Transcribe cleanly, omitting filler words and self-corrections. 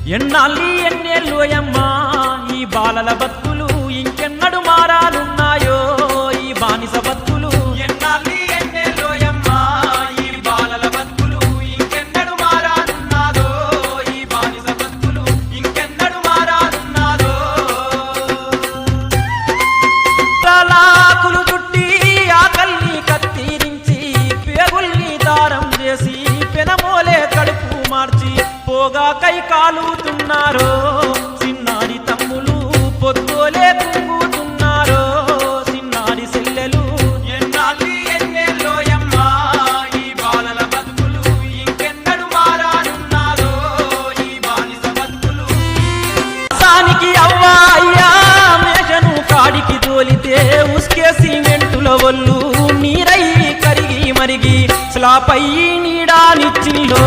ఎన్నాళ్ళి ఎన్నేళ్ళోయమ్మా ఈ బాలల బతుకులు ఇంకెన్నడు మారాలున్నాయో ఈ బానిస బతుకులు ఎన్నాళ్ళి ఎన్నేళ్ళోయమ్మా ఈ బాలల బతుకులు ఇంకెన్నడు మారాలున్నాదో ఈ బానిస బతుకులు ఇంకెన్నడు మారాలున్నాదో తలాకులు చుట్టి ఆకల్ని కత్తిరించి పేగుల్ని దారం చేసి పెనమోలే కడుపు మార్చి పోగా కై కాలుతున్నారో చిన్నారి తమ్ములు పొద్దులే కుంగుతున్నారో చిన్నారి సెల్లెలు ఎన్నాళ్ళి ఎన్నేళ్ళోయమ్మా ఈ బాలల బతుకులు ఇంకెన్నడు మారానున్నారో ఈ బానిస బతుకులు సానికి అవ్వా అయ్యా మేషను కాడికి తోలితే ఉస్కే సిమెంటుల ఒళ్ళు నీరై కరిగి మరిగి స్లాపై నీడానిచ్చిల్లో